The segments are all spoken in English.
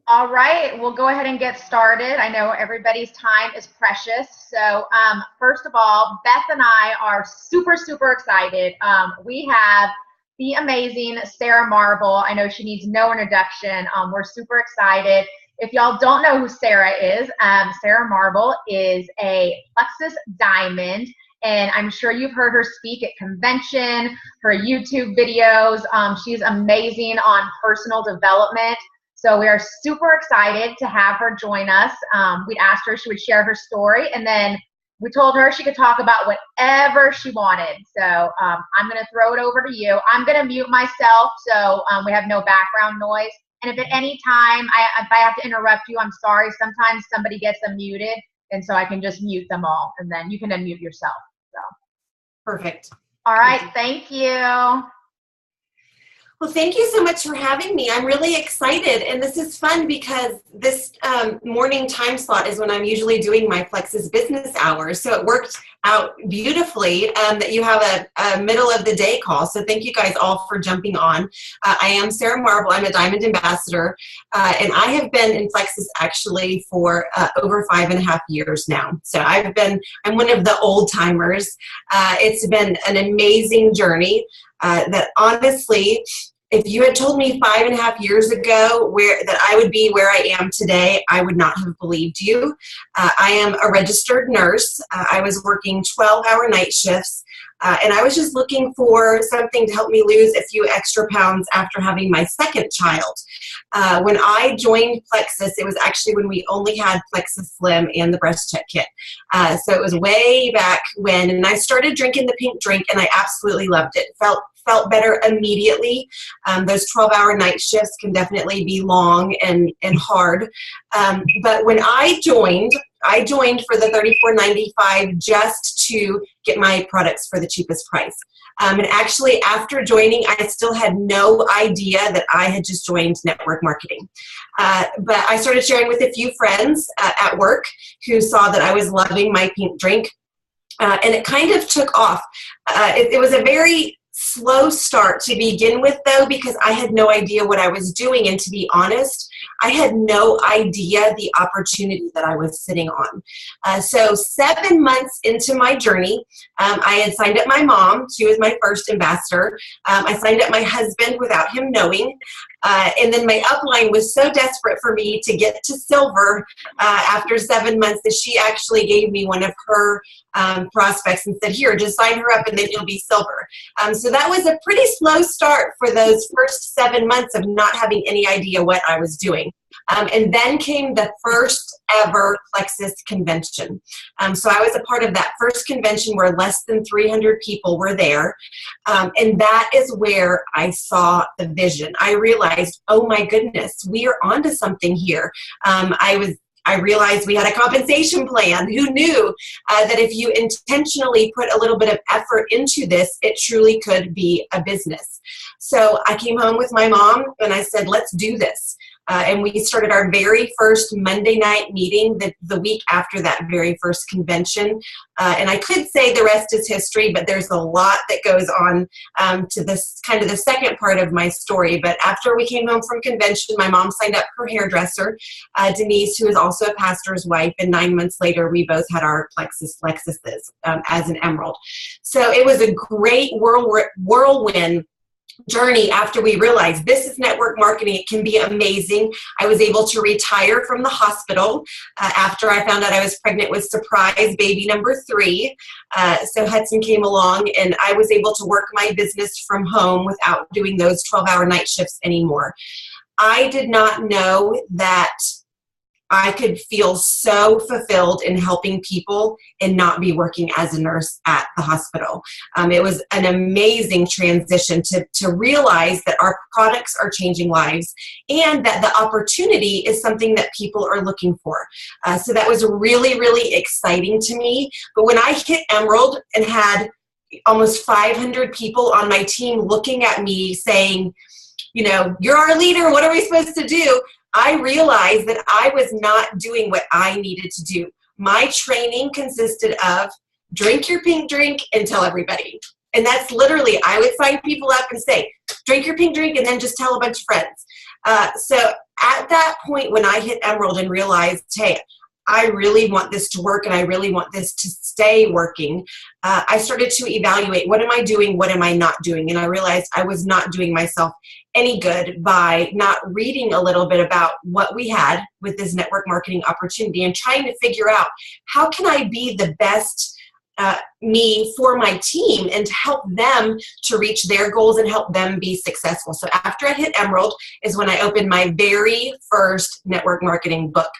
All right, we'll go ahead and get started. I know everybody's time is precious. So first of all, Beth and I are super, super excited. We have the amazing Sara Marble. I know she needs no introduction. We're super excited. If y'all don't know who Sara is, Sara Marble is a Plexus Diamond, and I'm sure you've heard her speak at convention, her YouTube videos. She's amazing on personal development. So we are super excited to have her join us. We asked her if she would share her story, and then we told her she could talk about whatever she wanted. So I'm going to throw it over to you. I'm going to mute myself so we have no background noise. And if at any time if I have to interrupt you, I'm sorry. Sometimes somebody gets unmuted, and so I can just mute them all, and then you can unmute yourself. So. Perfect. All right. Thank you. Well, thank you so much for having me. I'm really excited, and this is fun because this morning time slot is when I'm usually doing my Plexus business hours, so it worked out beautifully that you have a middle of the day call, so thank you guys all for jumping on. I am Sara Marble. I'm a Diamond Ambassador, and I have been in Plexus actually for over 5.5 years now, so I'm one of the old timers. It's been an amazing journey. That honestly, if you had told me 5.5 years ago that I would be where I am today, I would not have believed you. I am a registered nurse. I was working 12-hour night shifts, and I was just looking for something to help me lose a few extra pounds after having my second child. When I joined Plexus, it was actually when we only had Plexus Slim and the breast check kit. So it was way back when, and I started drinking the pink drink, and I absolutely loved it. Felt better immediately. Those 12-hour night shifts can definitely be long and hard. But when I joined for the $34.95 just to get my products for the cheapest price. And actually, after joining, I still had no idea that I had just joined network marketing. But I started sharing with a few friends at work who saw that I was loving my pink drink. And it kind of took off. It was a very slow start to begin with, though, because I had no idea what I was doing, and to be honest, I had no idea the opportunity that I was sitting on. So 7 months into my journey, I had signed up my mom. She was my first ambassador. I signed up my husband without him knowing. And then my upline was so desperate for me to get to silver after 7 months that she actually gave me one of her prospects and said, here, just sign her up and then you'll be silver. So that was a pretty slow start for those first 7 months of not having any idea what I was doing. And then came the first ever Plexus convention. So I was a part of that first convention where less than 300 people were there. And that is where I saw the vision. I realized, oh my goodness, we are onto something here. I realized we had a compensation plan. Who knew that if you intentionally put a little bit of effort into this, it truly could be a business. So I came home with my mom and I said, let's do this. And we started our very first Monday night meeting the week after that very first convention. And I could say the rest is history, but there's a lot that goes on to this kind of the second part of my story. But after we came home from convention, my mom signed up her hairdresser, Denise, who is also a pastor's wife. And 9 months later, we both had our Plexus Lexuses as an emerald. So it was a great whirlwind journey after we realized this is network marketing. It can be amazing. I was able to retire from the hospital after I found out I was pregnant with surprise baby number 3. So Hudson came along and I was able to work my business from home without doing those 12-hour night shifts anymore. I did not know that I could feel so fulfilled in helping people and not be working as a nurse at the hospital. It was an amazing transition to realize that our products are changing lives and that the opportunity is something that people are looking for. So that was really, really exciting to me. But when I hit Emerald and had almost 500 people on my team looking at me saying, you know, you're our leader, what are we supposed to do? I realized that I was not doing what I needed to do. My training consisted of drink your pink drink and tell everybody. And that's literally, I would sign people up and say, drink your pink drink and then just tell a bunch of friends. So at that point when I hit Emerald and realized, hey, I really want this to work and I really want this to stay working, I started to evaluate, what am I doing, what am I not doing? And I realized I was not doing myself any good by not reading a little bit about what we had with this network marketing opportunity and trying to figure out, how can I be the best me for my team and to help them to reach their goals and help them be successful. So after I hit Emerald is when I opened my very first network marketing book.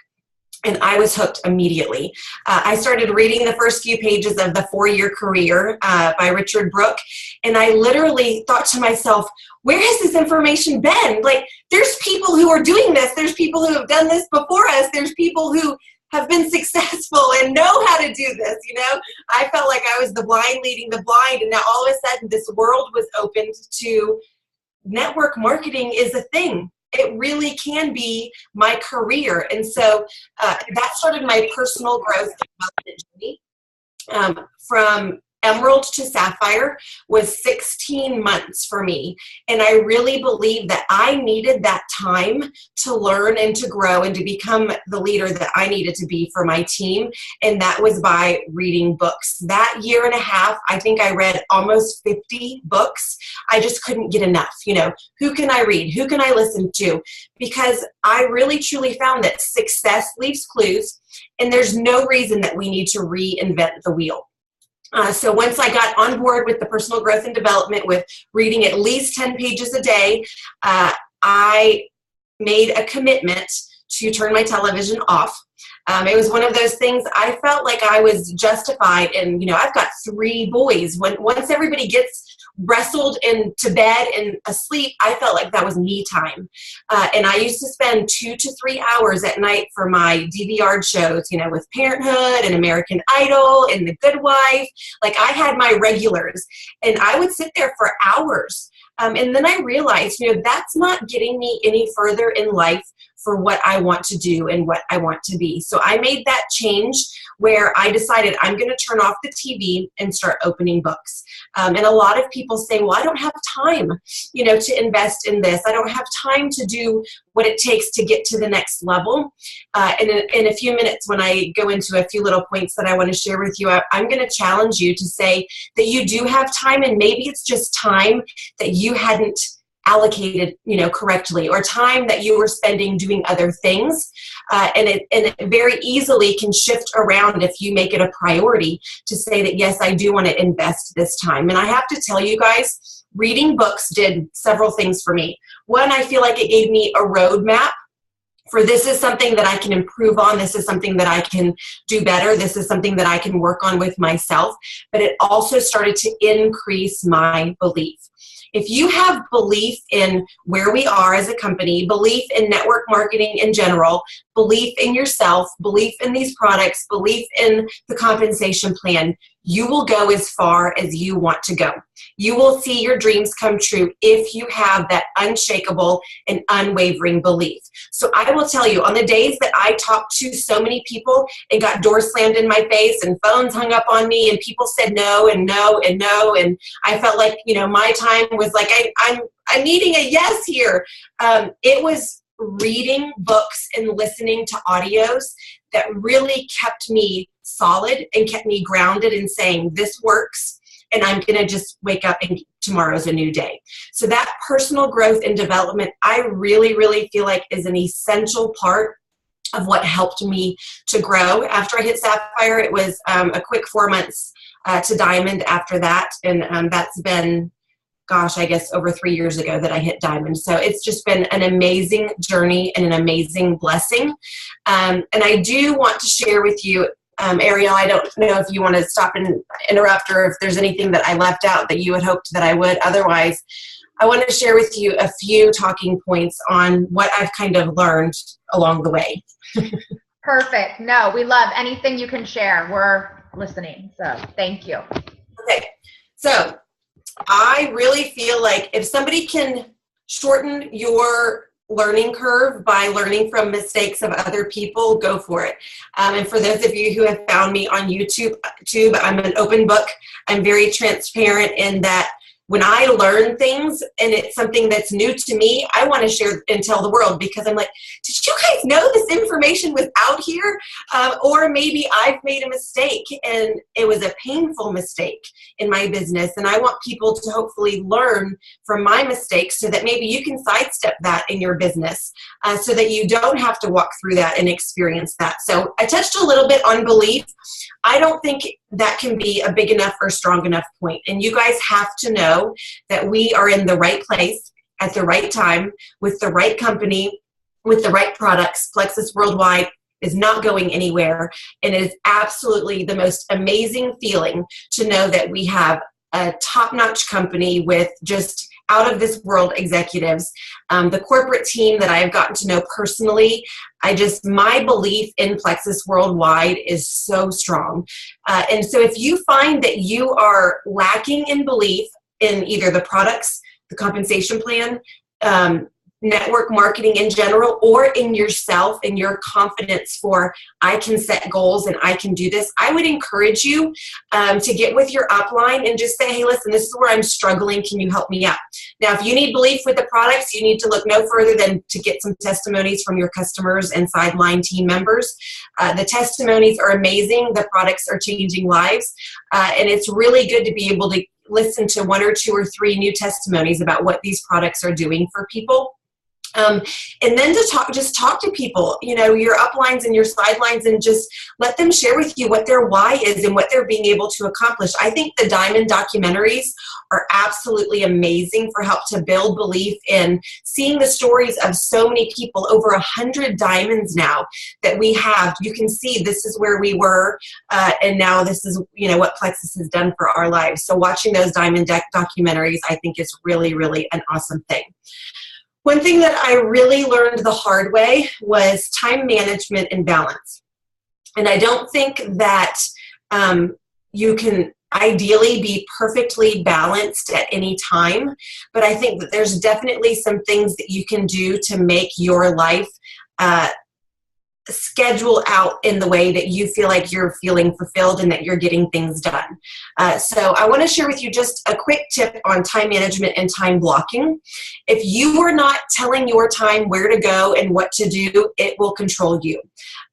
And I was hooked immediately. I started reading the first few pages of The 4-Year Career by Richard Brooke. And I literally thought to myself, where has this information been? Like, there's people who are doing this. There's people who have done this before us. There's people who have been successful and know how to do this. You know, I felt like I was the blind leading the blind. And now all of a sudden this world was opened to network marketing is a thing. It really can be my career. And so that started my personal growth development journey. From Emerald to Sapphire was 16 months for me. And I really believe that I needed that time to learn and to grow and to become the leader that I needed to be for my team. And that was by reading books. That year and a half, I think I read almost 50 books. I just couldn't get enough. You know, who can I read? Who can I listen to? Because I really truly found that success leaves clues, and there's no reason that we need to reinvent the wheel. So once I got on board with the personal growth and development with reading at least 10 pages a day, I made a commitment to turn my television off. It was one of those things I felt like I was justified in. You know, I've got 3 boys. Once everybody gets wrestled into bed and asleep, I felt like that was me time. And I used to spend 2 to 3 hours at night for my DVR shows, you know, with Parenthood and American Idol and The Good Wife. Like, I had my regulars, and I would sit there for hours. And then I realized, you know, that's not getting me any further in life for what I want to do and what I want to be. So I made that change where I decided I'm going to turn off the TV and start opening books. And a lot of people say, well, I don't have time, you know, to invest in this. I don't have time to do what it takes to get to the next level. And in a few minutes, when I go into a few little points that I want to share with you, I'm going to challenge you to say that you do have time, and maybe it's just time that you hadn't allocated, you know, correctly, or time that you were spending doing other things. And it very easily can shift around if you make it a priority to say that, yes, I do want to invest this time. And I have to tell you guys, reading books did several things for me. One, I feel like it gave me a roadmap for, this is something that I can improve on. This is something that I can do better. This is something that I can work on with myself. But it also started to increase my belief. If you have belief in where we are as a company, belief in network marketing in general, belief in yourself, belief in these products, belief in the compensation plan, you will go as far as you want to go. You will see your dreams come true if you have that unshakable and unwavering belief. So I will tell you, on the days that I talked to so many people and got doors slammed in my face and phones hung up on me and people said no and no and no, and I felt like, you know, my time was like, I'm needing a yes here. It was reading books and listening to audios that really kept me solid and kept me grounded in saying, this works, and I'm going to just wake up and tomorrow's a new day. So that personal growth and development, I really, really feel like is an essential part of what helped me to grow. After I hit Sapphire, it was a quick 4 months to Diamond after that. And that's been, gosh, I guess over 3 years ago that I hit Diamond. So it's just been an amazing journey and an amazing blessing. And I do want to share with you, Ariel, I don't know if you want to stop and interrupt, or if there's anything that I left out that you had hoped that I would. Otherwise, I want to share with you a few talking points on what I've kind of learned along the way. Perfect. No, we love anything you can share. We're listening. So thank you. Okay. So I really feel like if somebody can shorten your learning curve by learning from mistakes of other people, go for it. And for those of you who have found me on YouTube, I'm an open book. I'm very transparent in that when I learn things and it's something that's new to me, I want to share and tell the world, because I'm like, did you guys know this information was out here? Or maybe I've made a mistake and it was a painful mistake in my business. And I want people to hopefully learn from my mistakes so that maybe you can sidestep that in your business, so that you don't have to walk through that and experience that. So I touched a little bit on belief. I don't think that can be a big enough or strong enough point. And you guys have to know that we are in the right place at the right time with the right company, with the right products. Plexus Worldwide is not going anywhere. And it is absolutely the most amazing feeling to know that we have a top-notch company with just out of this world executives. The corporate team that I have gotten to know personally, my belief in Plexus Worldwide is so strong. And so if you find that you are lacking in belief in either the products, the compensation plan, network marketing in general, or in yourself and your confidence for, I can set goals and I can do this, I would encourage you to get with your upline and just say, hey, listen, this is where I'm struggling. Can you help me out? Now, if you need belief with the products, you need to look no further than to get some testimonies from your customers and sideline team members. The testimonies are amazing. The products are changing lives. And it's really good to be able to listen to 1 or 2 or 3 new testimonies about what these products are doing for people. And then to just talk to people, your uplines and your sidelines, and just let them share with you what their why is and what they're being able to accomplish. I think the Diamond documentaries are absolutely amazing for help to build belief in seeing the stories of so many people, over 100 diamonds now that we have. You can see this is where we were, and now this is, what Plexus has done for our lives. So watching those Diamond documentaries, I think is really, really an awesome thing. One thing that I really learned the hard way was time management and balance. And I don't think that you can ideally be perfectly balanced at any time, but I think that there's definitely some things that you can do to make your life schedule out in the way that you feel like you're feeling fulfilled and that you're getting things done. So I want to share with you just a quick tip on time management and time blocking. If you are not telling your time where to go and what to do, it will control you.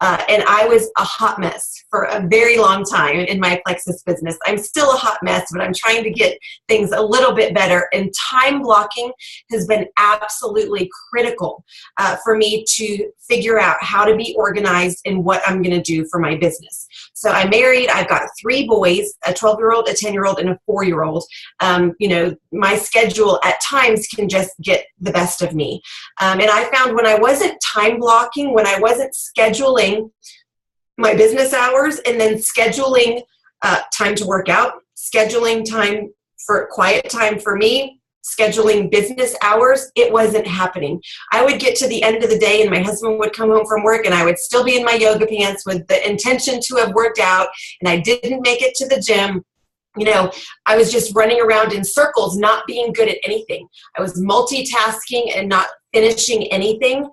And I was a hot mess for a very long time in my Plexus business. I'm still a hot mess, but I'm trying to get things a little bit better. And time blocking has been absolutely critical for me to figure out how to be organized in what I'm going to do for my business. So I'm married. I've got 3 boys, a 12-year-old, a 10-year-old, and a 4-year-old. My schedule at times can just get the best of me. And I found when I wasn't time blocking, when I wasn't scheduling my business hours and then scheduling time to work out, scheduling time for quiet time for me, scheduling business hours, it wasn't happening. I would get to the end of the day and my husband would come home from work and I would still be in my yoga pants with the intention to have worked out, and I didn't make it to the gym. I was just running around in circles, not being good at anything. I was multitasking and not finishing anything.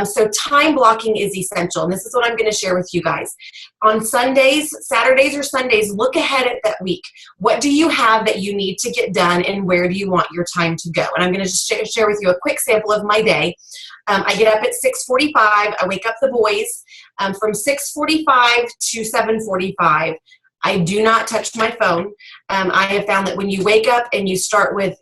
So time blocking is essential. And this is what I'm going to share with you guys. On Sundays, Saturdays or Sundays, look ahead at that week. What do you have that you need to get done, and where do you want your time to go? And I'm going to just share with you a quick sample of my day. I get up at 6:45. I wake up the boys. From 6:45 to 7:45, I do not touch my phone. I have found that when you wake up and you start with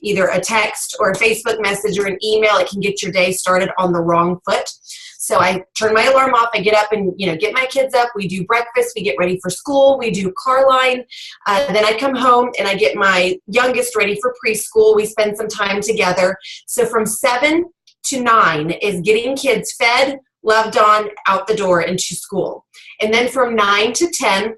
either a text or a Facebook message or an email, it can get your day started on the wrong foot. So I turn my alarm off. I get up and get my kids up. We do breakfast. We get ready for school. We do car line. Then I come home and I get my youngest ready for preschool. We spend some time together. So from 7 to 9 is getting kids fed, loved on, out the door into school. And then from 9 to 10,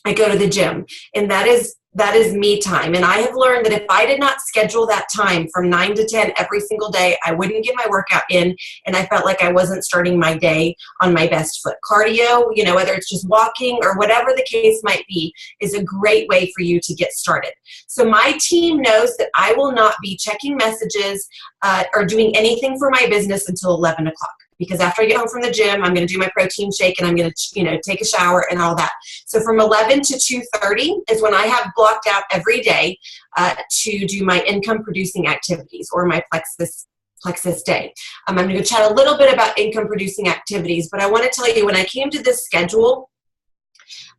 I go to the gym, and that is me time. And I have learned that if I did not schedule that time from 9 to 10 every single day, I wouldn't get my workout in, and I felt like I wasn't starting my day on my best foot. Cardio, whether it's just walking or whatever the case might be, is a great way for you to get started. So my team knows that I will not be checking messages or doing anything for my business until 11 o'clock. because after I get home from the gym, I'm going to do my protein shake and I'm going to, take a shower and all that. So from 11 to 2:30 is when I have blocked out every day to do my income producing activities, or my plexus day. I'm going to chat a little bit about income producing activities, but I want to tell you, when I came to this schedule,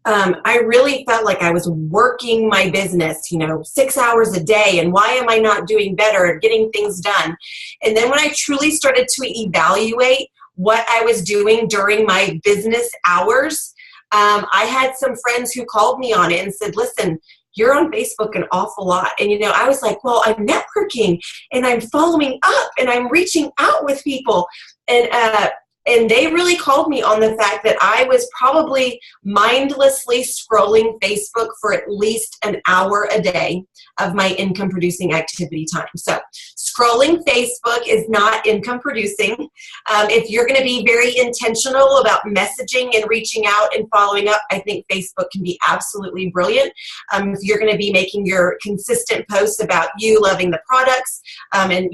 I really felt like I was working my business, 6 hours a day, and why am I not doing better at getting things done? And then when I truly started to evaluate what I was doing during my business hours, I had some friends who called me on it and said, listen, you're on Facebook an awful lot. And, I was like, well, I'm networking and I'm following up and I'm reaching out with people. And they really called me on the fact that I was probably mindlessly scrolling Facebook for at least an hour a day of my income producing activity time. So scrolling Facebook is not income producing. If you're going to be very intentional about messaging and reaching out and following up, I think Facebook can be absolutely brilliant. If you're going to be making your consistent posts about you loving the products, and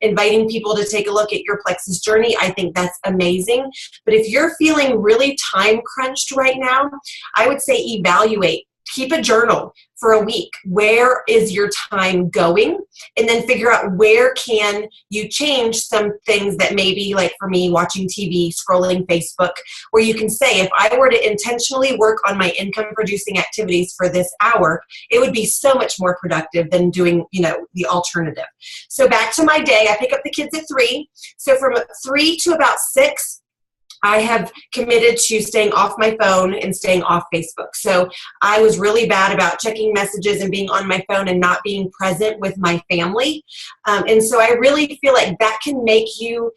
inviting people to take a look at your Plexus journey, I think that's amazing. But if you're feeling really time crunched right now, I would say evaluate. Keep a journal for a week. Where is your time going? And then figure out where can you change some things that maybe, like for me, watching TV, scrolling Facebook, where you can say, if I were to intentionally work on my income producing activities for this hour, it would be so much more productive than doing, the alternative. So back to my day, I pick up the kids at 3. So from 3 to about 6, I have committed to staying off my phone and staying off Facebook. So I was really bad about checking messages and being on my phone and not being present with my family. And so I really feel like that can make you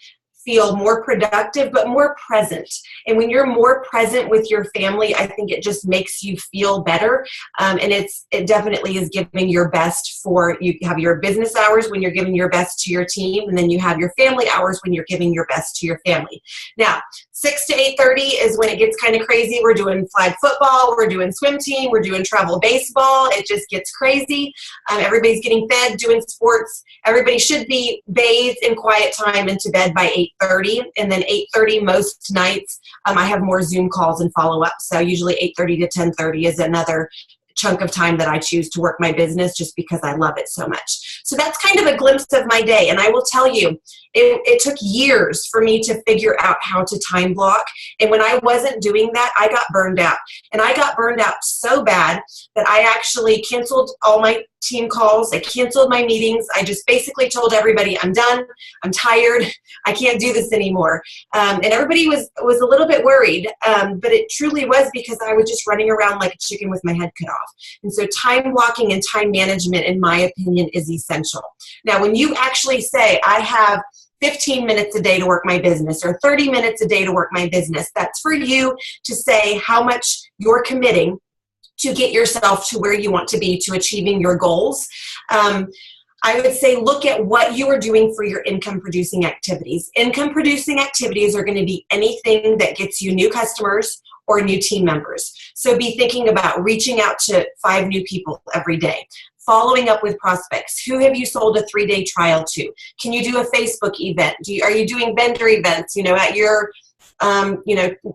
feel more productive, but more present. And when you're more present with your family, I think it just makes you feel better. And it definitely is giving your best for, you have your business hours when you're giving your best to your team, and then you have your family hours when you're giving your best to your family. Now, 6 to 8:30 is when it gets kind of crazy. We're doing flag football, we're doing swim team, we're doing travel baseball. It just gets crazy. Everybody's getting fed, doing sports. Everybody should be bathed in quiet time into bed by 8:30, and then 8:30 most nights I have more Zoom calls and follow-up. So usually 8:30 to 10:30 is another chunk of time that I choose to work my business, just because I love it so much. So that's kind of a glimpse of my day. And I will tell you, it took years for me to figure out how to time block. And when I wasn't doing that, I got burned out. And I got burned out so bad that I actually canceled all my team calls. I canceled my meetings. I just basically told everybody, I'm done. I'm tired. I can't do this anymore. And everybody was a little bit worried, but it truly was because I was just running around like a chicken with my head cut off. And so time blocking and time management, in my opinion, is essential. Now, when you actually say, I have 15 minutes a day to work my business, or 30 minutes a day to work my business, that's for you to say how much you're committing to get yourself to where you want to be, to achieving your goals. I would say look at what you are doing for your income producing activities. Income producing activities are going to be anything that gets you new customers or new team members. So be thinking about reaching out to 5 new people every day, following up with prospects. Who have you sold a 3-day trial to? Can you do a Facebook event? Are you doing vendor events, at your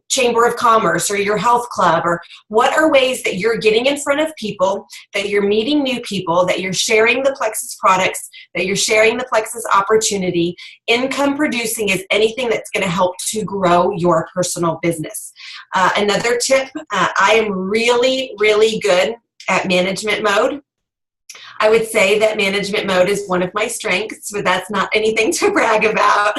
Chamber of Commerce or your health club? Or what are ways that you're getting in front of people, that you're meeting new people, that you're sharing the Plexus products, that you're sharing the Plexus opportunity? Income producing is anything that's going to help to grow your personal business. Another tip, I am really, really good at management mode. I would say that management mode is one of my strengths, but that's not anything to brag about.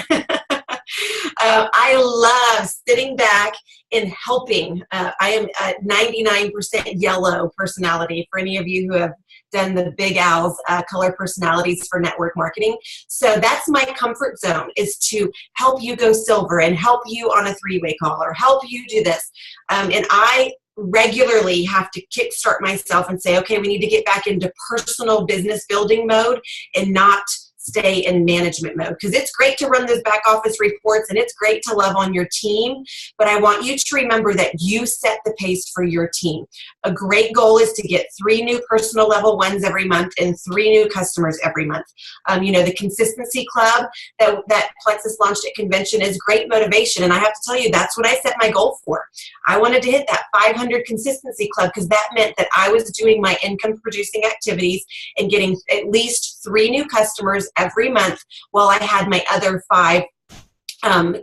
I love sitting back and helping. I am a 99% yellow personality, for any of you who have done the Big Al's color personalities for network marketing. So that's my comfort zone, is to help you go silver and help you on a 3-way call, or help you do this. And I regularly have to kickstart myself and say, okay, we need to get back into personal business building mode and not stay in management mode, because it's great to run those back office reports and it's great to love on your team, but I want you to remember that you set the pace for your team. A great goal is to get 3 new personal level ones every month and 3 new customers every month. The Consistency Club that Plexus launched at convention is great motivation, and I have to tell you, that's what I set my goal for. I wanted to hit that 500 Consistency Club because that meant that I was doing my income producing activities and getting at least 3 new customers every month while I had my other 5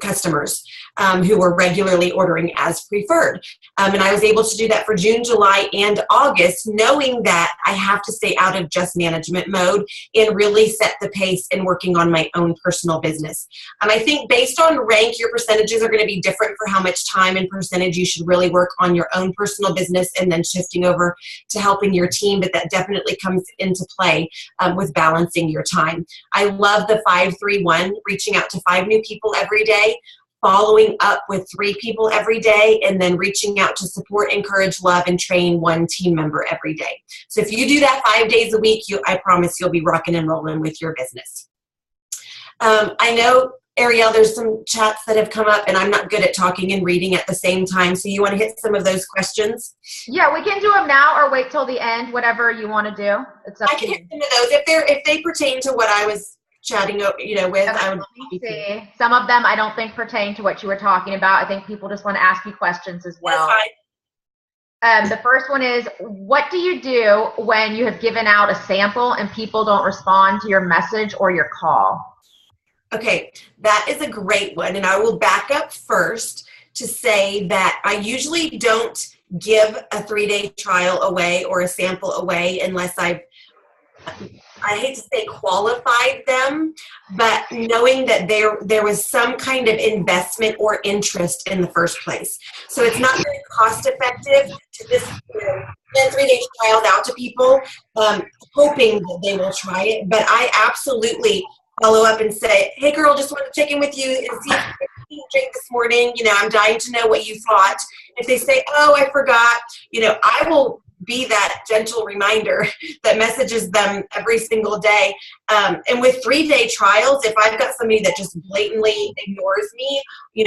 customers who were regularly ordering as preferred. And I was able to do that for June, July, and August, knowing that I have to stay out of just management mode and really set the pace in working on my own personal business. I think based on rank, your percentages are going to be different for how much time and percentage you should really work on your own personal business and then shifting over to helping your team, but that definitely comes into play with balancing your time. I love the 5-3-1, reaching out to 5 new people every day, following up with 3 people every day, and then reaching out to support, encourage, love, and train 1 team member every day. So if you do that 5 days a week, I promise you'll be rocking and rolling with your business. I know, Arielle, there's some chats that have come up, and I'm not good at talking and reading at the same time, so you want to hit some of those questions? Yeah, we can do them now or wait till the end, whatever you want to do. It's up I to can you. hit some of those. If they pertain to what I was chatting, with, Okay, I would let me see. Some of them I don't think pertain to what you were talking about. I think people just want to ask you questions as well. The first one is, what do you do when you have given out a sample and people don't respond to your message or your call? Okay, that is a great one, and I will back up first to say that I usually don't give a 3-day trial away or a sample away unless I hate to say qualified them, but knowing that there was some kind of investment or interest in the first place. So it's not very cost effective to just send 3-day trials out to people, hoping that they will try it. But I absolutely follow up and say, hey girl, just want to check in with you and see if you drink this morning. I'm dying to know what you thought. If they say, oh, I forgot, I will be that gentle reminder that messages them every single day. And with 3-day trials, if I've got somebody that just blatantly ignores me,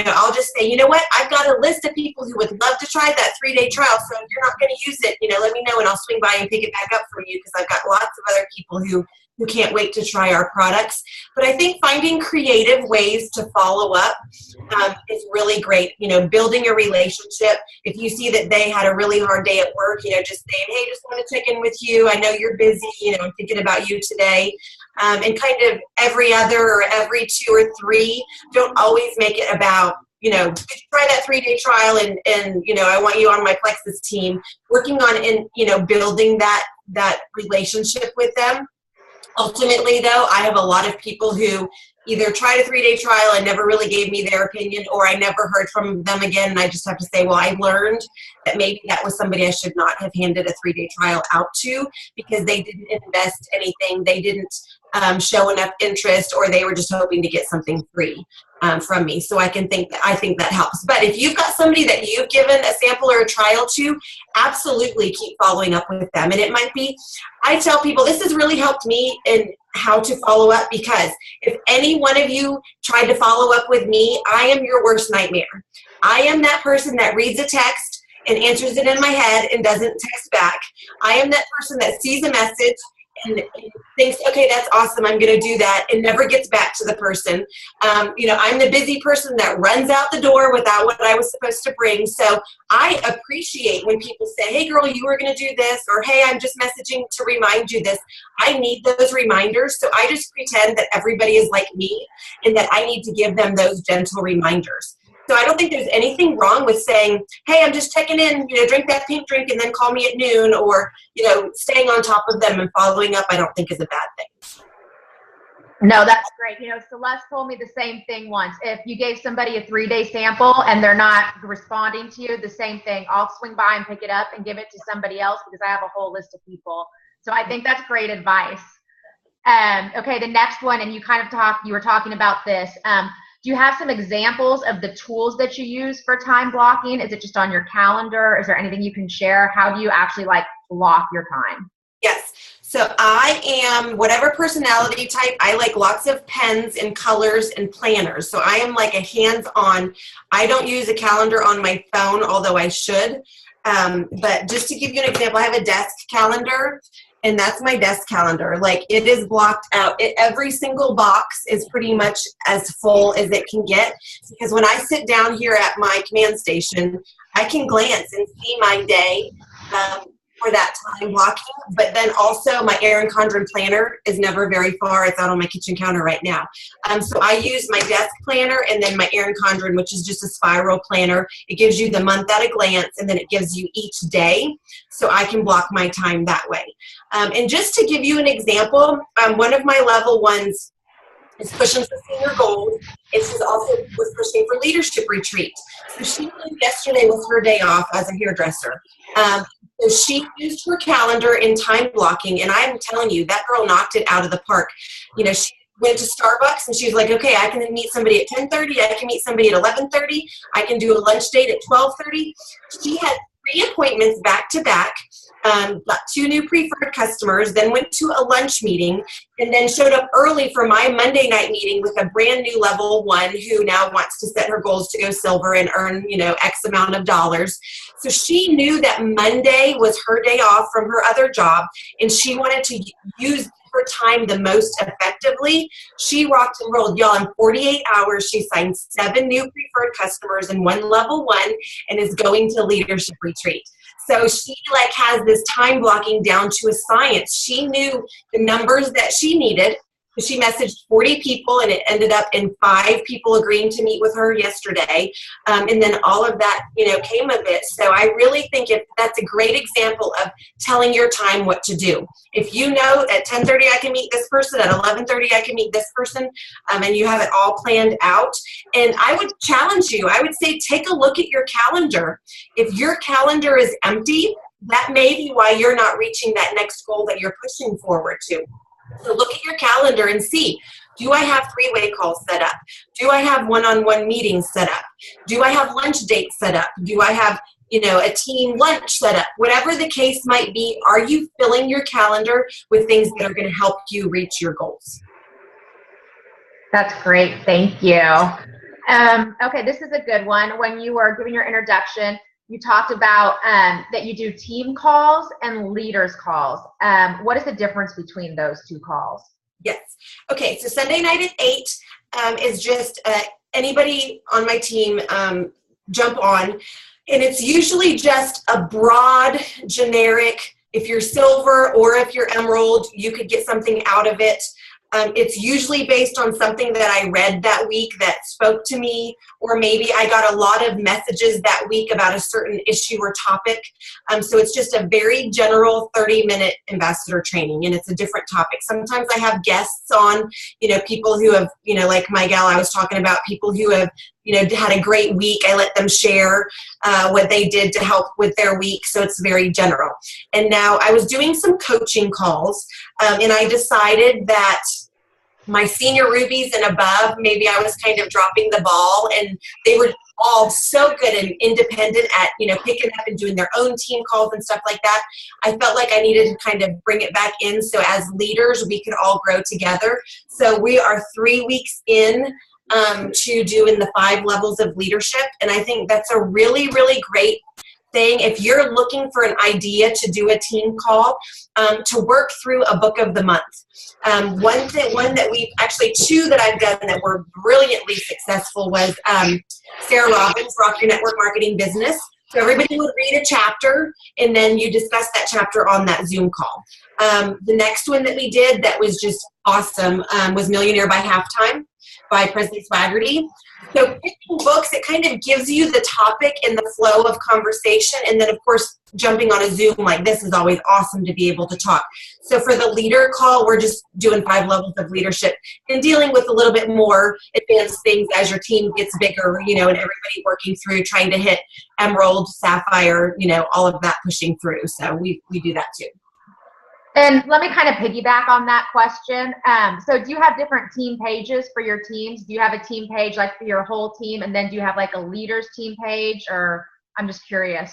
I'll just say, you know what, I've got a list of people who would love to try that 3-day trial. So if you're not going to use it, let me know and I'll swing by and pick it back up for you, because I've got lots of other people who can't wait to try our products. But I think finding creative ways to follow up is really great. Building a relationship. If you see that they had a really hard day at work, just saying, hey, just want to check in with you. I know you're busy, I'm thinking about you today. And kind of every other or every 2 or 3, don't always make it about, try that 3-day trial and I want you on my Plexus team. Working on building that relationship with them. Ultimately, though, I have a lot of people who either tried a 3-day trial and never really gave me their opinion, or I never heard from them again, and I just have to say, well, I learned that maybe that was somebody I should not have handed a 3-day trial out to, because they didn't invest anything, they didn't show enough interest, or they were just hoping to get something free from me. So I think that helps. But if you've got somebody that you've given a sample or a trial to, absolutely keep following up with them. And it might be, I tell people, this has really helped me in how to follow up, because if any one of you tried to follow up with me, I am your worst nightmare. I am that person that reads a text and answers it in my head and doesn't text back. I am that person that sees a message and thinks, okay, that's awesome, I'm going to do that, and never gets back to the person. I'm the busy person that runs out the door without what I was supposed to bring. So I appreciate when people say, hey girl, you were going to do this, or hey, I'm just messaging to remind you this. I need those reminders, so I just pretend that everybody is like me and that I need to give them those gentle reminders. So I don't think there's anything wrong with saying, hey, I'm just checking in, drink that pink drink and then call me at noon, or, staying on top of them and following up, I don't think is a bad thing. No, that's great. Celeste told me the same thing once. If you gave somebody a 3-day sample and they're not responding to you, the same thing. I'll swing by and pick it up and give it to somebody else, because I have a whole list of people. So I think that's great advice. Okay, the next one, and you were talking about this. Do you have some examples of the tools that you use for time blocking? Is it just on your calendar? Is there anything you can share? How do you actually block your time? Yes. So I am whatever personality type. I like lots of pens and colors and planners. So I am like a hands-on. I don't use a calendar on my phone, although I should. But just to give you an example, I have a desk calendar, and that's my desk calendar. Like, it is blocked out. Every single box is pretty much as full as it can get, because when I sit down here at my command station, I can glance and see my day for that time blocking. But then also my Erin Condren planner is never very far. It's out on my kitchen counter right now. So I use my desk planner and then my Erin Condren, which is just a spiral planner. It gives you the month at a glance, and then it gives you each day, so I can block my time that way. And just to give you an example, one of my level ones is pushing for senior goals, and she's also was pushing for leadership retreat. So she knew yesterday was her day off as a hairdresser. So she used her calendar in time blocking, and I'm telling you, that girl knocked it out of the park. You know, she went to Starbucks, and she was like, okay, I can meet somebody at 10:30, I can meet somebody at 11:30, I can do a lunch date at 12:30. She had 3 appointments back to back. Got 2 new preferred customers, then went to a lunch meeting, and then showed up early for my Monday night meeting with a brand new level 1 who now wants to set her goals to go silver and earn, you know, X amount of dollars. So she knew that Monday was her day off from her other job, and she wanted to use her time the most effectively. She rocked and rolled. Y'all, in 48 hours, she signed 7 new preferred customers and 1 level 1, and is going to leadership retreat. So she like has this time blocking down to a science. She knew the numbers that she needed. She messaged 40 people, and it ended up in 5 people agreeing to meet with her yesterday. And then all of that, you know, came of it. So I really think that's a great example of telling your time what to do. If you know at 10:30 I can meet this person, at 11:30 I can meet this person, and you have it all planned out. And I would challenge you. I would say take a look at your calendar. If your calendar is empty, that may be why you're not reaching that next goal that you're pushing forward to. So look at your calendar and see, do I have 3-way calls set up? Do I have one-on-one meetings set up? Do I have lunch dates set up? Do I have, you know, a team lunch set up? Whatever the case might be, are you filling your calendar with things that are going to help you reach your goals? That's great. Thank you. Okay, this is a good one. When you were giving your introduction, you talked about that you do team calls and leaders calls. What is the difference between those 2 calls? Yes. Okay, so Sunday night at 8 is just anybody on my team jump on. And it's usually just a broad, generic, if you're silver or if you're emerald, you could get something out of it. It's usually based on something that I read that week that spoke to me, or maybe I got a lot of messages that week about a certain issue or topic. So it's just a very general 30-minute ambassador training, and it's a different topic. Sometimes I have guests on, you know, people who have, you know, like my gal I was talking about, people who have, you know, had a great week. I let them share what they did to help with their week. So it's very general. And now I was doing some coaching calls, and I decided that my senior rubies and above, maybe I was kind of dropping the ball, and they were all so good and independent at, you know, picking up and doing their own team calls and stuff like that. I felt like I needed to kind of bring it back in, so as leaders we could all grow together. So we are 3 weeks in to doing the 5 levels of leadership, and I think that's a really, really great thing if you're looking for an idea to do a team call, to work through a book of the month. One that we actually 2 that I've done that were brilliantly successful was Sara Robbins' Rock Your Network Marketing Business. So everybody would read a chapter, and then you discuss that chapter on that Zoom call. The next one that we did that was just awesome was Millionaire by Halftime by President Swaggerty. So picking books, it kind of gives you the topic and the flow of conversation. And then, of course, jumping on a Zoom like this is always awesome to be able to talk. So for the leader call, we're just doing 5 levels of leadership and dealing with a little bit more advanced things as your team gets bigger, you know, and everybody working through trying to hit emerald, sapphire, you know, all of that pushing through. So we do that too. And let me kind of piggyback on that question. So do you have different team pages for your teams? Do you have a team page like for your whole team, and then do you have like a leaders team page, or I'm just curious?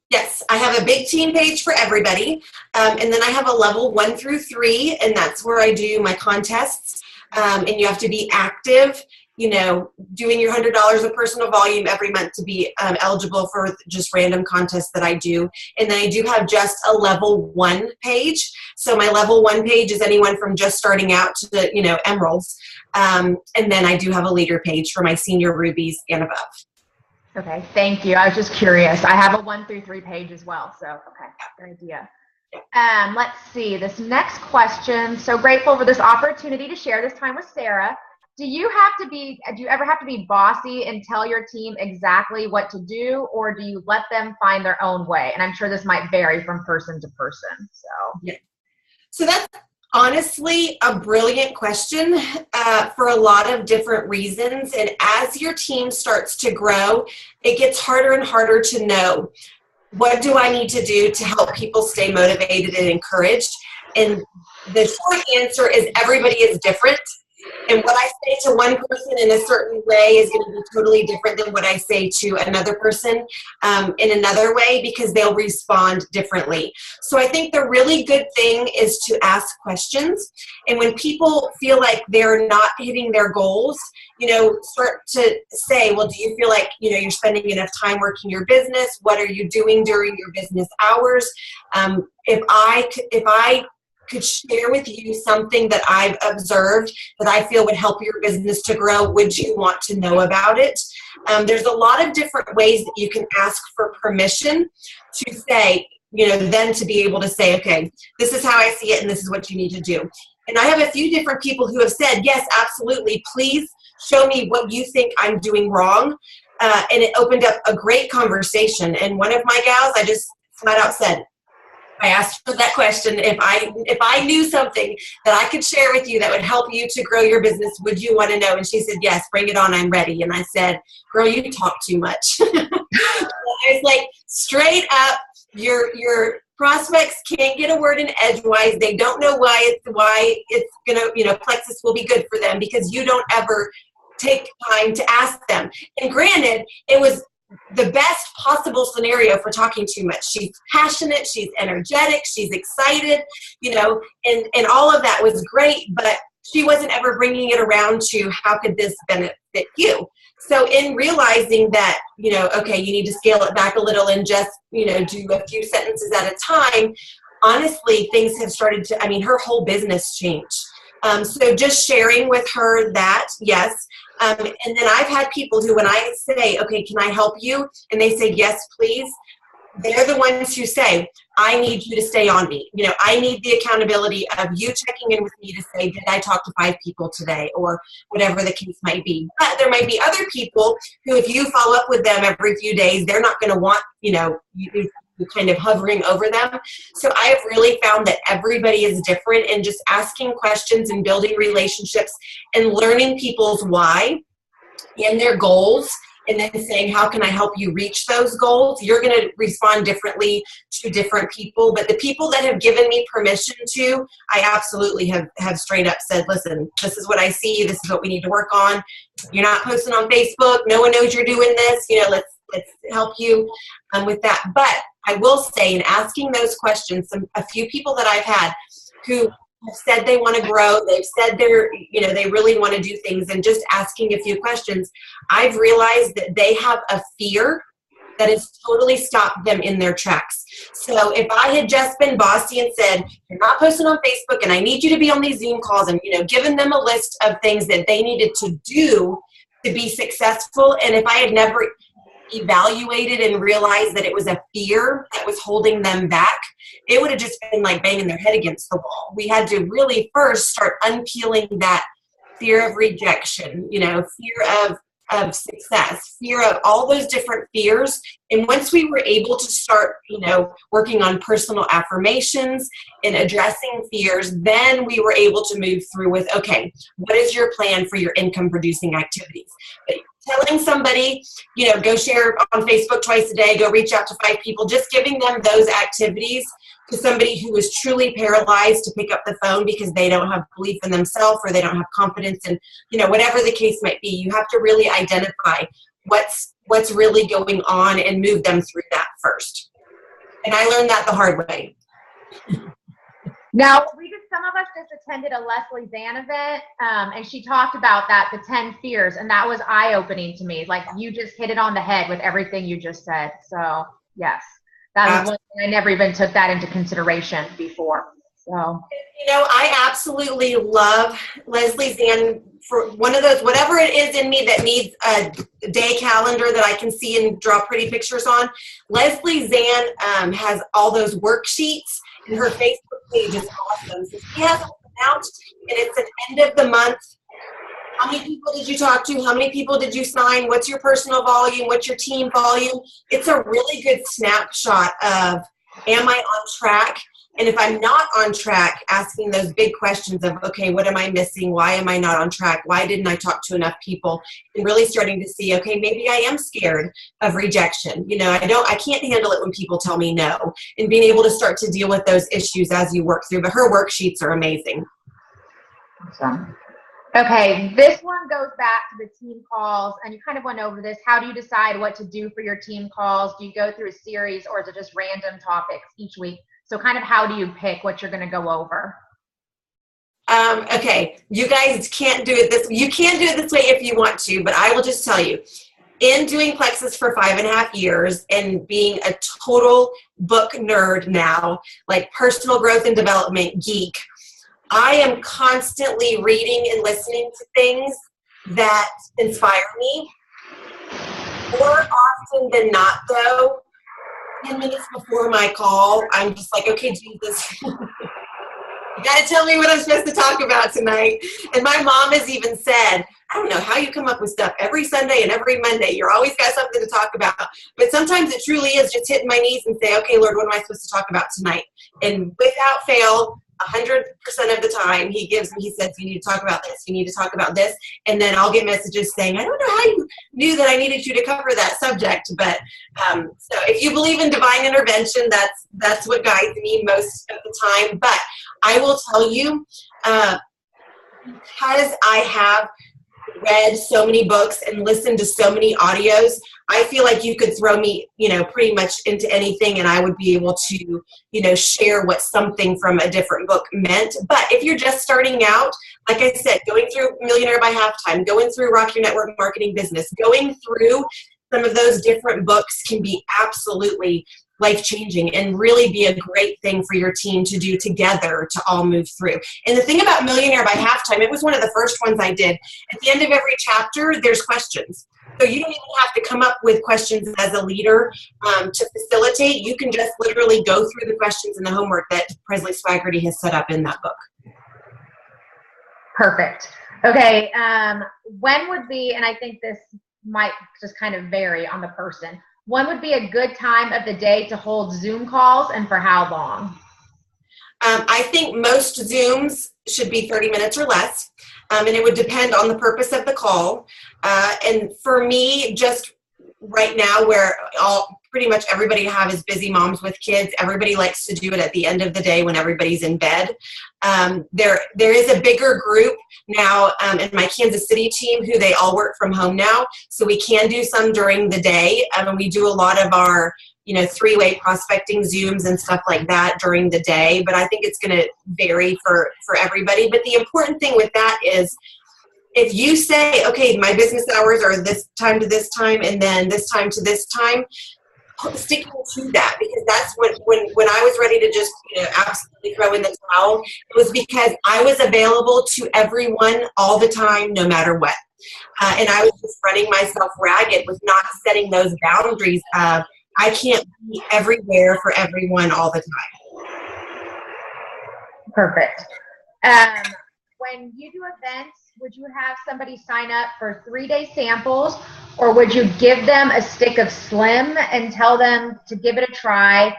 Yes, I have a big team page for everybody. And then I have a level 1 through 3, and that's where I do my contests. And you have to be active, doing your $100 of personal volume every month to be eligible for just random contests that I do. And then I do have just a level 1 page. So my level 1 page is anyone from just starting out to the, emeralds. And then I do have a leader page for my senior rubies and above. Okay, thank you. I was just curious. I have a 1 through 3 page as well. So, okay, good idea. Let's see, this next question. So grateful for this opportunity to share this time with Sara. Do you ever have to be bossy and tell your team exactly what to do, or do you let them find their own way? And I'm sure this might vary from person to person. So that's honestly a brilliant question for a lot of different reasons. And as your team starts to grow, it gets harder and harder to know, what do I need to do to help people stay motivated and encouraged? And the short answer is everybody is different. And what I say to one person in a certain way is going to be totally different than what I say to another person in another way, because they'll respond differently. So I think the really good thing is to ask questions. And when people feel like they're not hitting their goals, start to say, well, do you feel like, you're spending enough time working your business? What are you doing during your business hours? If I could share with you something that I've observed that I feel would help your business to grow, would you want to know about it? There's a lot of different ways that you can ask for permission to say, then to be able to say, okay, this is how I see it and this is what you need to do. And I have a few different people who have said, yes, absolutely, please show me what you think I'm doing wrong. And it opened up a great conversation. And one of my gals, I just flat out said, I asked her that question, if I knew something that I could share with you that would help you to grow your business, would you want to know? And she said, yes, bring it on, I'm ready. And I said, girl, you talk too much. It's like, straight up, your prospects can't get a word in edgewise. They don't know why it's gonna, Plexus will be good for them, because you don't ever take time to ask them. And granted, it was the best possible scenario for talking too much. She's passionate, she's energetic, she's excited, and all of that was great, but she wasn't ever bringing it around to how could this benefit you. So in realizing that, okay, you need to scale it back a little and just, do a few sentences at a time, honestly, things have started to, her whole business changed. So just sharing with her that, yes. And then I've had people who, when I say, okay, can I help you? And they say, yes, please. They're the ones who say, I need you to stay on me. I need the accountability of you checking in with me to say, did I talk to 5 people today, or whatever the case might be. But there might be other people who, if you follow up with them every few days, they're not going to want, you kind of hovering over them. So I have really found that everybody is different, and just asking questions and building relationships and learning people's why and their goals, and then saying, how can I help you reach those goals? You're going to respond differently to different people. But the people that have given me permission to, I absolutely have straight up said, listen, this is what I see. This is what we need to work on. You're not posting on Facebook. No one knows you're doing this. Let's help you with that. But I will say, in asking those questions, a few people that I've had who have said they want to grow, they've said they really want to do things, and just asking a few questions, I've realized that they have a fear that has totally stopped them in their tracks. So if I had just been bossy and said, you're not posting on Facebook and I need you to be on these Zoom calls, and given them a list of things that they needed to do to be successful, and if I had never evaluated and realized that it was a fear that was holding them back, it would have just been like banging their head against the wall. We had to really first start unpeeling that fear of rejection, fear of success, fear of all those different fears. And once we were able to start, working on personal affirmations and addressing fears, then we were able to move through with, okay, what is your plan for your income producing activities? But telling somebody, go share on Facebook twice a day, go reach out to 5 people, just giving them those activities to somebody who is truly paralyzed to pick up the phone because they don't have belief in themselves, or they don't have confidence in, whatever the case might be. You have to really identify what's really going on and move them through that first. And I learned that the hard way. Now, some of us just attended a Leslie Zann event, and she talked about that, the 10 fears, and that was eye-opening to me. Like, you just hit it on the head with everything you just said. So, yes, that was one thing. I never even took that into consideration before. So, I absolutely love Leslie Zann for one of those, whatever it is in me that needs a day calendar that I can see and draw pretty pictures on. Leslie Zann has all those worksheets, and her Facebook page is awesome. So she has them out, and it's an end of the month. How many people did you talk to? How many people did you sign? What's your personal volume? What's your team volume? It's a really good snapshot of, am I on track? And if I'm not on track, asking those big questions of, okay, what am I missing? Why am I not on track? Why didn't I talk to enough people? And really starting to see, okay, maybe I am scared of rejection. I can't handle it when people tell me no, and being able to start to deal with those issues as you work through. But her worksheets are amazing. Awesome. Okay, this one goes back to the team calls, and you kind of went over this. How do you decide what to do for your team calls? Do you go through a series, or is it just random topics each week? So kind of how do you pick what you're going to go over? Okay, you guys can't do it you can do it this way if you want to, but I will just tell you, in doing Plexus for 5.5 years and being a total book nerd now, like personal growth and development geek, I am constantly reading and listening to things that inspire me. More often than not, though, 10 minutes before my call, I'm just like, okay, Jesus, you got to tell me what I'm supposed to talk about tonight. And my mom has even said, I don't know how you come up with stuff every Sunday and every Monday. You're always got something to talk about. But sometimes it truly is just hitting my knees and say, okay, Lord, what am I supposed to talk about tonight? And without fail, 100% of the time, he says, you need to talk about this. You need to talk about this. And then I'll get messages saying, I don't know how you knew that I needed you to cover that subject. But so if you believe in divine intervention, that's what guides me most of the time. But I will tell you, because I have read so many books and listened to so many audios, I feel like you could throw me, pretty much into anything, and I would be able to, share what something from a different book meant. But if you're just starting out, like I said, going through Millionaire by Halftime, going through Rock Your Network Marketing Business, going through some of those different books can be absolutely life-changing and really be a great thing for your team to do together to all move through. And the thing about Millionaire by Halftime, it was one of the first ones I did. At the end of every chapter, there's questions. So you don't even have to come up with questions as a leader to facilitate. You can just literally go through the questions and the homework that Presley Swaggerty has set up in that book. Perfect. Okay, when would be, and I think this might just kind of vary on the person, when would be a good time of the day to hold Zoom calls, and for how long? I think most Zooms should be 30 minutes or less, and it would depend on the purpose of the call. And for me, just right now, where pretty much everybody I have is busy moms with kids, everybody likes to do it at the end of the day when everybody's in bed. There is a bigger group now in my Kansas City team who they all work from home now, so we can do some during the day. And we do a lot of our three-way prospecting Zooms and stuff like that during the day, but I think it's going to vary for everybody. But the important thing with that is, if you say, okay, my business hours are this time to this time and then this time to this time, sticking to that, because that's when I was ready to just absolutely throw in the towel, it was because I was available to everyone all the time, no matter what. And I was just running myself ragged with not setting those boundaries of, I can't be everywhere for everyone all the time. Perfect. When you do events, would you have somebody sign up for 3-day samples, or would you give them a stick of Slim and tell them to give it a try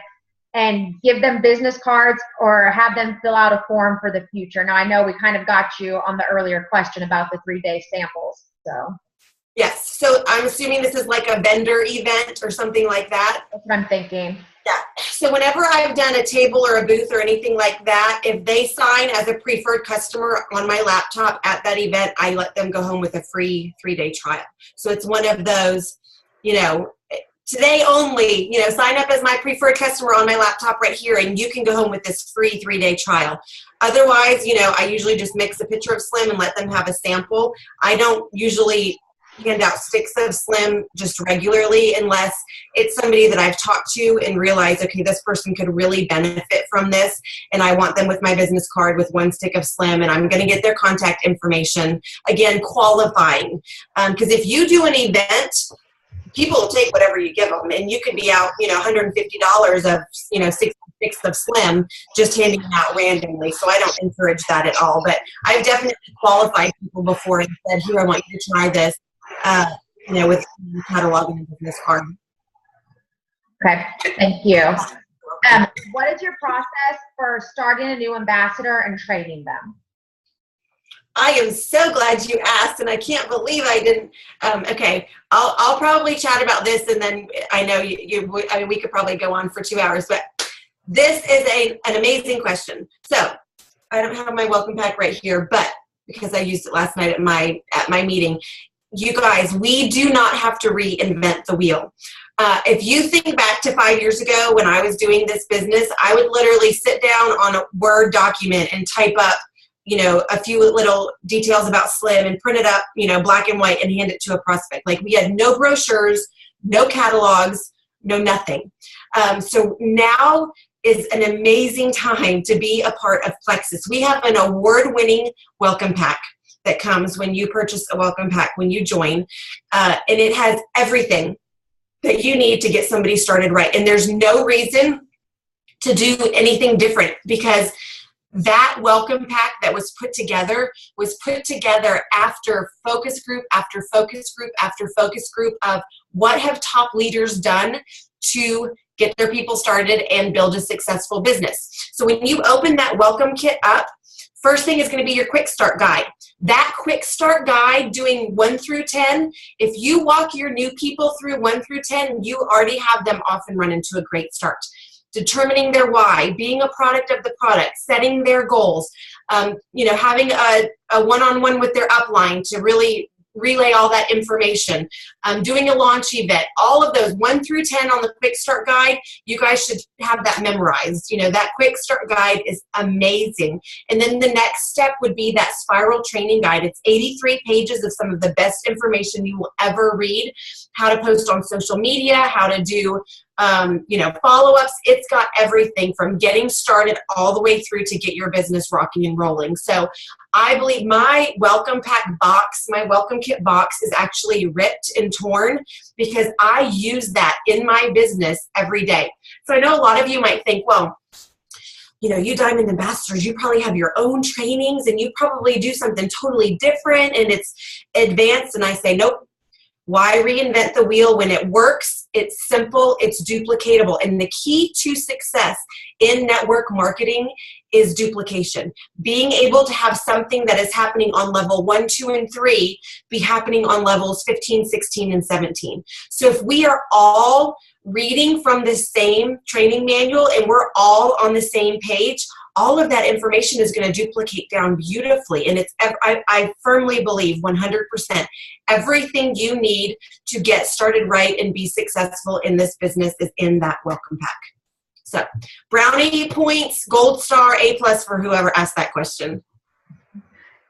and give them business cards, or have them fill out a form for the future? Now, I know we kind of got you on the earlier question about the 3-day samples. So yes. So I'm assuming this is like a vendor event or something like that. That's what I'm thinking. Yeah. So whenever I've done a table or a booth or anything like that, if they sign as a preferred customer on my laptop at that event, I let them go home with a free 3-day trial. So it's one of those, today only, sign up as my preferred customer on my laptop right here, and you can go home with this free 3-day trial. Otherwise, I usually just mix a picture of Slim and let them have a sample. I don't usually hand out sticks of Slim just regularly unless it's somebody that I've talked to and realized, okay, this person could really benefit from this, and I want them with my business card with 1 stick of Slim, and I'm going to get their contact information. Again, qualifying. Because if you do an event, people will take whatever you give them, and you could be out, $150 of, 6 sticks of Slim just handing them out randomly. So I don't encourage that at all. But I've definitely qualified people before and said, here, I want you to try this, with catalog and business card. Okay, thank you. What is your process for starting a new ambassador and training them? I am so glad you asked, and I can't believe I didn't. Okay, I'll probably chat about this, and then I know we could probably go on for 2 hours, but this is an amazing question. So I don't have my welcome pack right here, but because I used it last night at my meeting, you guys, we do not have to reinvent the wheel. If you think back to 5 years ago when I was doing this business, I would literally sit down on a Word document and type up a few little details about Slim and print it up, black and white, and hand it to a prospect. Like, we had no brochures, no catalogs, no nothing. So now is an amazing time to be a part of Plexus. We have an award-winning welcome pack that comes when you purchase a welcome pack, when you join, and it has everything that you need to get somebody started right. And there's no reason to do anything different, because that welcome pack that was put together after focus group after focus group after focus group of what have top leaders done to get their people started and build a successful business. So when you open that welcome kit up, first thing is going to be your quick start guide. That quick start guide doing 1 through 10, if you walk your new people through 1 through 10, you already have them off and running to a great start. Determining their why, being a product of the product, setting their goals, having a one-on-one with their upline to really relay all that information, doing a launch event, all of those 1 through 10 on the quick start guide, you guys should have that memorized. That quick start guide is amazing. And then the next step would be that spiral training guide. It's 83 pages of some of the best information you will ever read, how to post on social media, how to do follow-ups. It's got everything from getting started all the way through to get your business rocking and rolling. So I believe my welcome pack box, my welcome kit box, is actually ripped and torn because I use that in my business every day. So I know a lot of you might think, well, you Diamond Ambassadors, you probably have your own trainings and you probably do something totally different and it's advanced. And I say, nope. Why reinvent the wheel when it works? It's simple, it's duplicatable. And the key to success in network marketing is duplication. Being able to have something that is happening on level 1, 2, and 3 be happening on levels 15, 16, and 17. So if we are all reading from the same training manual and we're all on the same page, all of that information is going to duplicate down beautifully. And I firmly believe 100% everything you need to get started right and be successful in this business is in that welcome pack. So brownie points, gold star, A+ for whoever asked that question.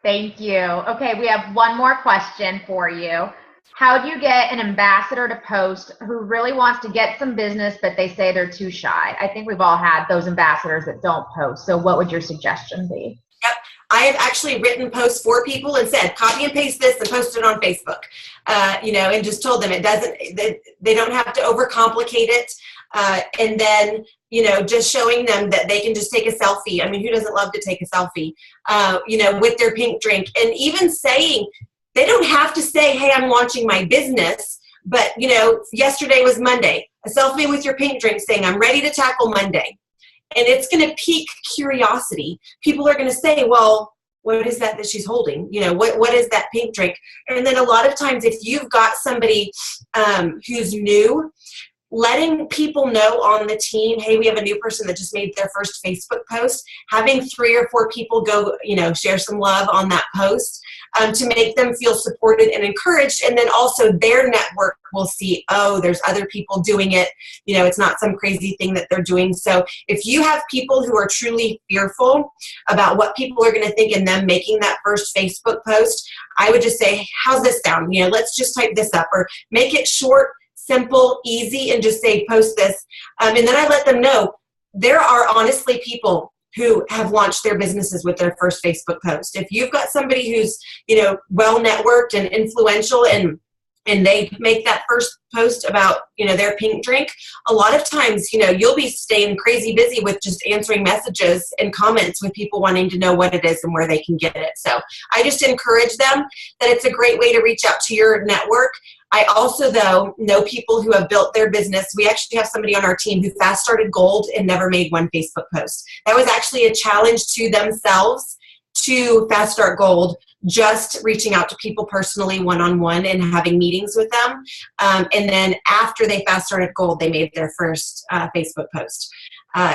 Thank you. Okay, we have one more question for you. How do you get an ambassador to post who really wants to get some business, but they say they're too shy? I think we've all had those ambassadors that don't post. So what would your suggestion be? Yep. I have actually written posts for people and said, copy and paste this and post it on Facebook, and just told them they don't have to overcomplicate it. And then, just showing them that they can just take a selfie. I mean, who doesn't love to take a selfie, with their pink drink, and even saying, they don't have to say, hey, I'm launching my business, but, yesterday was Monday. A selfie with your pink drink saying, I'm ready to tackle Monday. And it's going to pique curiosity. People are going to say, well, what is that she's holding? What is that pink drink? And then a lot of times if you've got somebody who's new, letting people know on the team, hey, we have a new person that just made their first Facebook post, having 3 or 4 people go, share some love on that post to make them feel supported and encouraged. And then also their network will see, oh, there's other people doing it. It's not some crazy thing that they're doing. So if you have people who are truly fearful about what people are going to think and them making that first Facebook post, I would just say, how's this sound? Let's just type this up, or make it short, simple, easy, and just say, post this. And then I let them know there are honestly people who have launched their businesses with their first Facebook post. If you've got somebody who's, well networked and influential, and they make that first post about, their pink drink, a lot of times, you'll be staying crazy busy with just answering messages and comments with people wanting to know what it is and where they can get it. So I just encourage them that it's a great way to reach out to your network. I also, though, know people who have built their business. We actually have somebody on our team who fast started gold and never made one Facebook post. That was actually a challenge to themselves to fast start gold, just reaching out to people personally one-on-one and having meetings with them. And then after they fast started gold, they made their first Facebook post.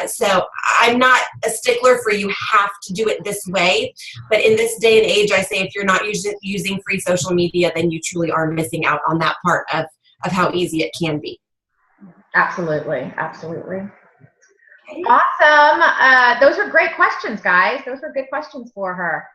So I'm not a stickler for you have to do it this way, but in this day and age, I say if you're not using free social media, then you truly are missing out on that part of how easy it can be. Absolutely. Absolutely. Awesome. Those were great questions, guys. Those were good questions for her.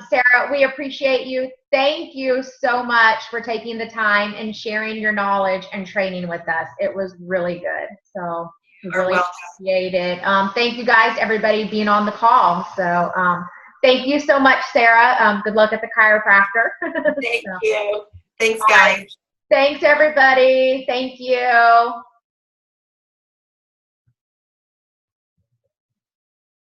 Sara, we appreciate you. Thank you so much for taking the time and sharing your knowledge and training with us. It was really good. So we really appreciate it. Thank you guys, everybody being on the call. So thank you so much, Sara. Good luck at the chiropractor. Thank you. Thanks, guys. Thanks, everybody. Thank you.